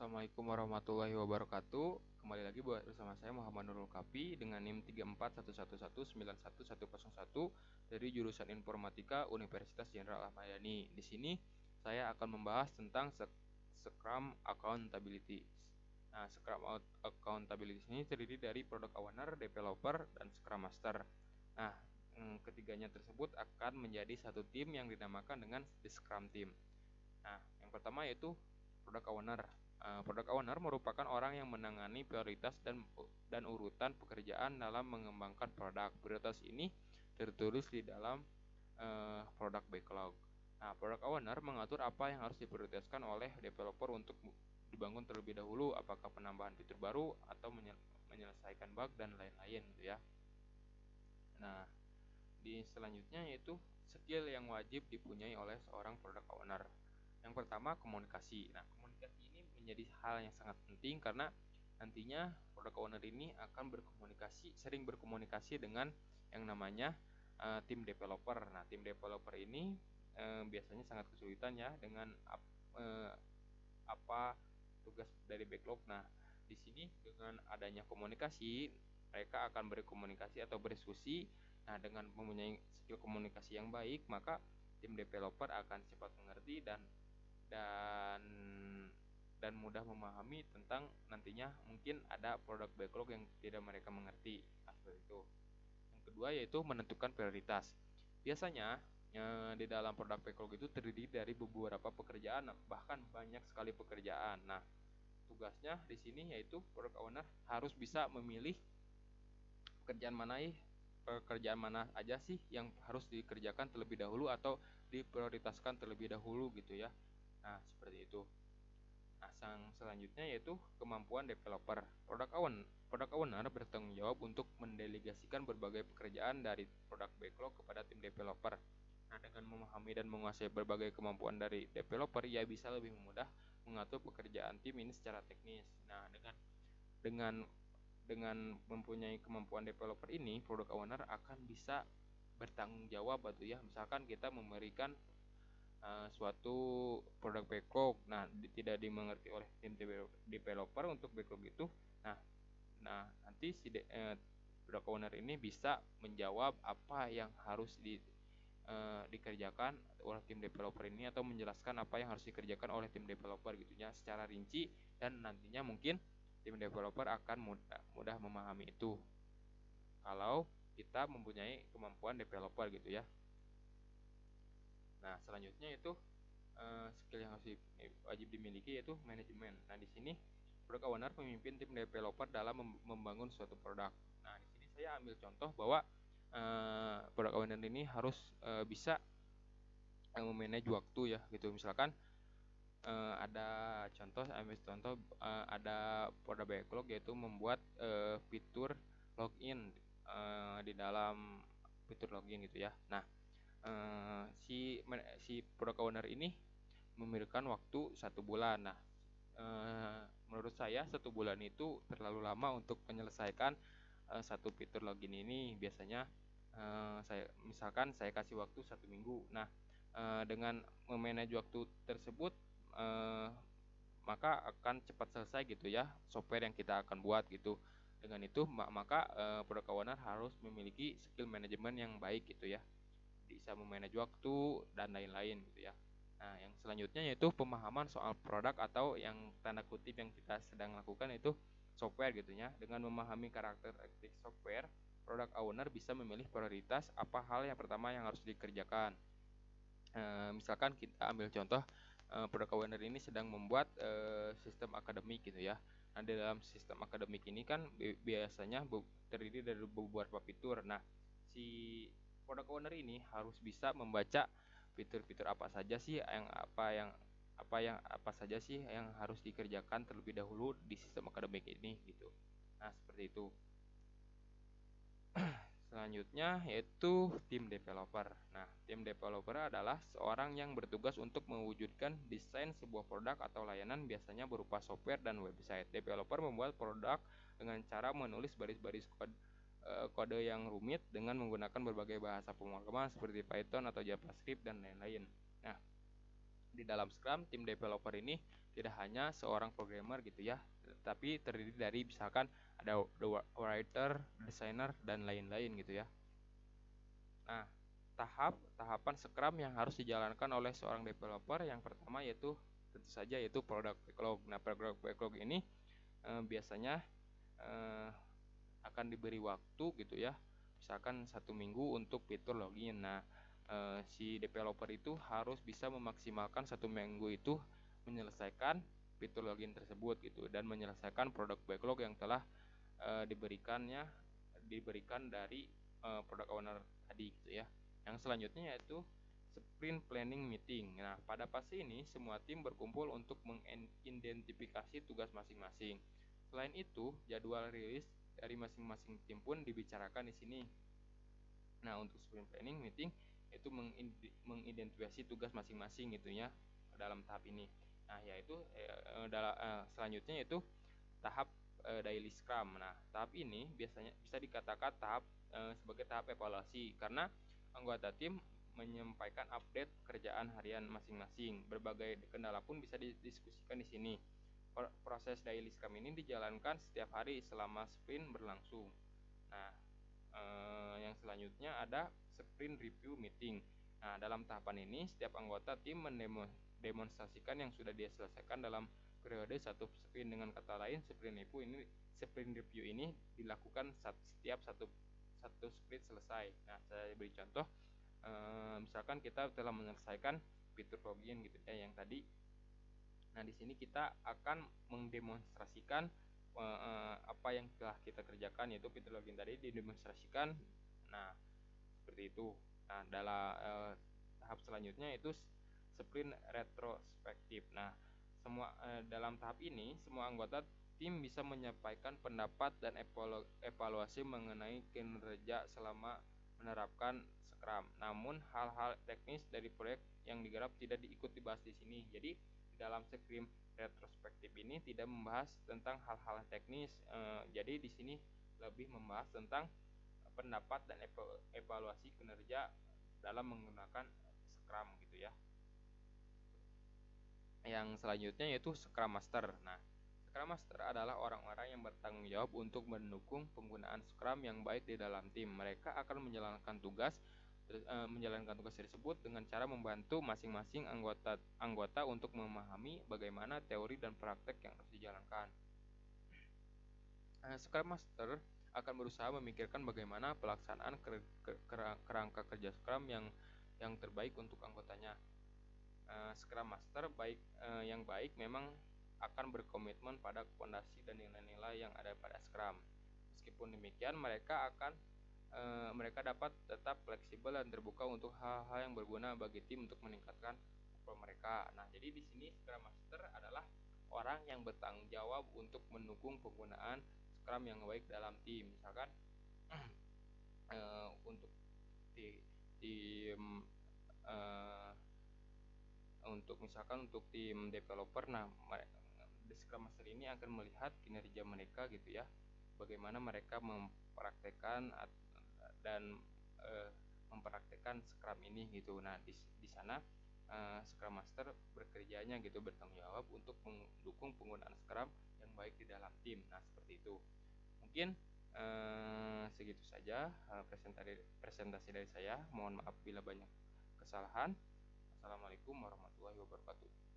Assalamualaikum warahmatullahi wabarakatuh. Kembali lagi bersama saya Muhammad Nurul Kapi dengan NIM 3411191101 dari jurusan Informatika Universitas Jenderal Ahmad Yani. Di sini saya akan membahas tentang Scrum Accountability. Nah, Scrum Accountability ini terdiri dari Product Owner, Developer, dan Scrum Master. Nah, ketiganya tersebut akan menjadi satu tim yang dinamakan dengan The Scrum Team. Nah, yang pertama yaitu Product Owner. Product Owner merupakan orang yang menangani prioritas dan urutan pekerjaan dalam mengembangkan produk. Prioritas ini tertulis di dalam product backlog. Nah, Product Owner mengatur apa yang harus diprioritaskan oleh developer untuk dibangun terlebih dahulu, apakah penambahan fitur baru atau menyelesaikan bug dan lain-lain gitu ya. Nah, di selanjutnya yaitu skill yang wajib dipunyai oleh seorang Product Owner. Yang pertama, komunikasi. Nah, komunikasi ini menjadi hal yang sangat penting karena nantinya Product Owner ini akan sering berkomunikasi dengan yang namanya tim developer. Nah, tim developer ini biasanya sangat kesulitan ya dengan apa tugas dari backlog. Nah, di sini dengan adanya komunikasi, mereka akan berkomunikasi atau berdiskusi. Nah, dengan mempunyai skill komunikasi yang baik, maka tim developer akan cepat mengerti dan dan mudah memahami tentang nantinya mungkin ada produk backlog yang tidak mereka mengerti. Nah, seperti itu. Yang kedua yaitu menentukan prioritas. Biasanya di dalam produk backlog itu terdiri dari beberapa pekerjaan, bahkan banyak sekali pekerjaan. Nah, tugasnya di sini yaitu product owner harus bisa memilih pekerjaan mana aja sih yang harus dikerjakan terlebih dahulu atau diprioritaskan terlebih dahulu gitu ya. Nah, seperti itu. Nah, selanjutnya yaitu kemampuan developer. Product owner bertanggung jawab untuk mendelegasikan berbagai pekerjaan dari product backlog kepada tim developer. Nah, dengan memahami dan menguasai berbagai kemampuan dari developer, ia bisa lebih mudah mengatur pekerjaan tim ini secara teknis. Nah, dengan dengan mempunyai kemampuan developer ini, product owner akan bisa bertanggung jawab atau ya, misalkan kita memberikan suatu produk backlog. Nah, tidak dimengerti oleh tim developer untuk backlog itu. Nah, nanti si product owner ini bisa menjawab apa yang harus dikerjakan oleh tim developer ini atau menjelaskan apa yang harus dikerjakan oleh tim developer gitunya secara rinci, dan nantinya mungkin tim developer akan mudah memahami itu kalau kita mempunyai kemampuan developer gitu ya. Nah, selanjutnya itu skill yang harus wajib dimiliki yaitu manajemen. Nah, di sini product owner pemimpin tim developer dalam membangun suatu produk. Nah, di sini saya ambil contoh bahwa product owner ini harus bisa memanage waktu ya gitu. Misalkan ada ambil contoh ada product backlog yaitu membuat fitur login di dalam fitur login gitu ya. Nah, si product owner ini memberikan waktu 1 bulan. Nah, menurut saya 1 bulan itu terlalu lama untuk menyelesaikan satu fitur login ini. Biasanya saya kasih waktu 1 minggu. Nah, dengan memanage waktu tersebut maka akan cepat selesai gitu ya software yang kita akan buat gitu. Dengan itu maka product owner harus memiliki skill manajemen yang baik gitu ya, bisa memanage waktu dan lain-lain gitu ya. Nah, yang selanjutnya yaitu pemahaman soal produk atau yang tanda kutip yang kita sedang lakukan itu software gitu ya. Dengan memahami karakteristik software, product owner bisa memilih prioritas apa hal yang pertama yang harus dikerjakan. Misalkan kita ambil contoh product owner ini sedang membuat sistem akademik gitu ya. Nah, di dalam sistem akademik ini kan biasanya terdiri dari beberapa fitur. Nah, si product owner ini harus bisa membaca fitur-fitur apa saja sih apa saja sih yang harus dikerjakan terlebih dahulu di sistem akademik ini gitu. Nah, seperti itu. Selanjutnya yaitu tim developer. Nah, tim developer adalah seorang yang bertugas untuk mewujudkan desain sebuah produk atau layanan, biasanya berupa software dan website. Developer membuat produk dengan cara menulis baris-baris kode yang rumit dengan menggunakan berbagai bahasa pemrograman seperti Python atau JavaScript dan lain-lain. Nah, di dalam Scrum, tim developer ini tidak hanya seorang programmer gitu ya, tapi terdiri dari misalkan ada writer, designer, dan lain-lain gitu ya. Nah, tahapan Scrum yang harus dijalankan oleh seorang developer yang pertama yaitu tentu saja yaitu product backlog. Nah, product backlog ini biasanya akan diberi waktu gitu ya, misalkan 1 minggu untuk fitur login. Nah, si developer itu harus bisa memaksimalkan 1 minggu itu menyelesaikan fitur login tersebut gitu dan menyelesaikan product backlog yang telah diberikan dari product owner tadi gitu ya. Yang selanjutnya yaitu sprint planning meeting. Nah, pada fase ini semua tim berkumpul untuk mengidentifikasi tugas masing-masing. Selain itu, jadwal rilis dari masing-masing tim pun dibicarakan di sini. Nah, untuk sprint planning meeting itu mengidentifikasi tugas masing-masing gitu ya dalam tahap ini. Nah, yaitu selanjutnya yaitu tahap daily scrum. Nah, tahap ini biasanya bisa dikatakan sebagai tahap evaluasi karena anggota tim menyampaikan update pekerjaan harian masing-masing. Berbagai kendala pun bisa didiskusikan di sini. Proses daily scrum ini dijalankan setiap hari selama sprint berlangsung. Nah, yang selanjutnya ada sprint review meeting. Nah, dalam tahapan ini setiap anggota tim mendemonstrasikan yang sudah dia selesaikan dalam periode satu sprint. Dengan kata lain, sprint review ini dilakukan setiap satu sprint selesai. Nah, saya beri contoh, misalkan kita telah menyelesaikan fitur login gitu ya yang tadi. Nah, di sini kita akan mendemonstrasikan apa yang telah kita kerjakan, yaitu fitur login tadi didemonstrasikan. Nah, seperti itu. Nah, dalam tahap selanjutnya itu sprint retrospektif. Nah, dalam tahap ini semua anggota tim bisa menyampaikan pendapat dan evaluasi mengenai kinerja selama menerapkan Scrum. Namun hal-hal teknis dari proyek yang digarap tidak diikut dibahas di sini. Jadi di dalam sprint retrospektif ini tidak membahas tentang hal-hal teknis. Jadi di sini lebih membahas tentang pendapat dan evaluasi kinerja dalam menggunakan Scrum gitu ya. Yang selanjutnya yaitu Scrum Master. Nah, Scrum Master adalah orang-orang yang bertanggung jawab untuk mendukung penggunaan Scrum yang baik di dalam tim. Mereka akan menjalankan tugas tersebut dengan cara membantu masing-masing anggota untuk memahami bagaimana teori dan praktek yang harus dijalankan. Scrum Master akan berusaha memikirkan bagaimana pelaksanaan kerangka kerja Scrum yang terbaik untuk anggotanya. Scrum Master yang baik memang akan berkomitmen pada fondasi dan nilai-nilai yang ada pada Scrum. Meskipun demikian, mereka dapat tetap fleksibel dan terbuka untuk hal-hal yang berguna bagi tim untuk meningkatkan performa mereka. Nah, jadi di sini Scrum Master adalah orang yang bertanggung jawab untuk mendukung penggunaan Scrum yang baik dalam tim. Misalkan untuk untuk tim developer, nah Scrum Master ini akan melihat kinerja mereka gitu ya, bagaimana mereka mempraktekkan dan mempraktekkan Scrum ini gitu. Nah, di sana Scrum Master bertanggung jawab untuk mendukung penggunaan Scrum yang baik di dalam tim. Nah, seperti itu. Mungkin segitu saja presentasi dari saya. Mohon maaf bila banyak kesalahan. Assalamualaikum warahmatullahi wabarakatuh.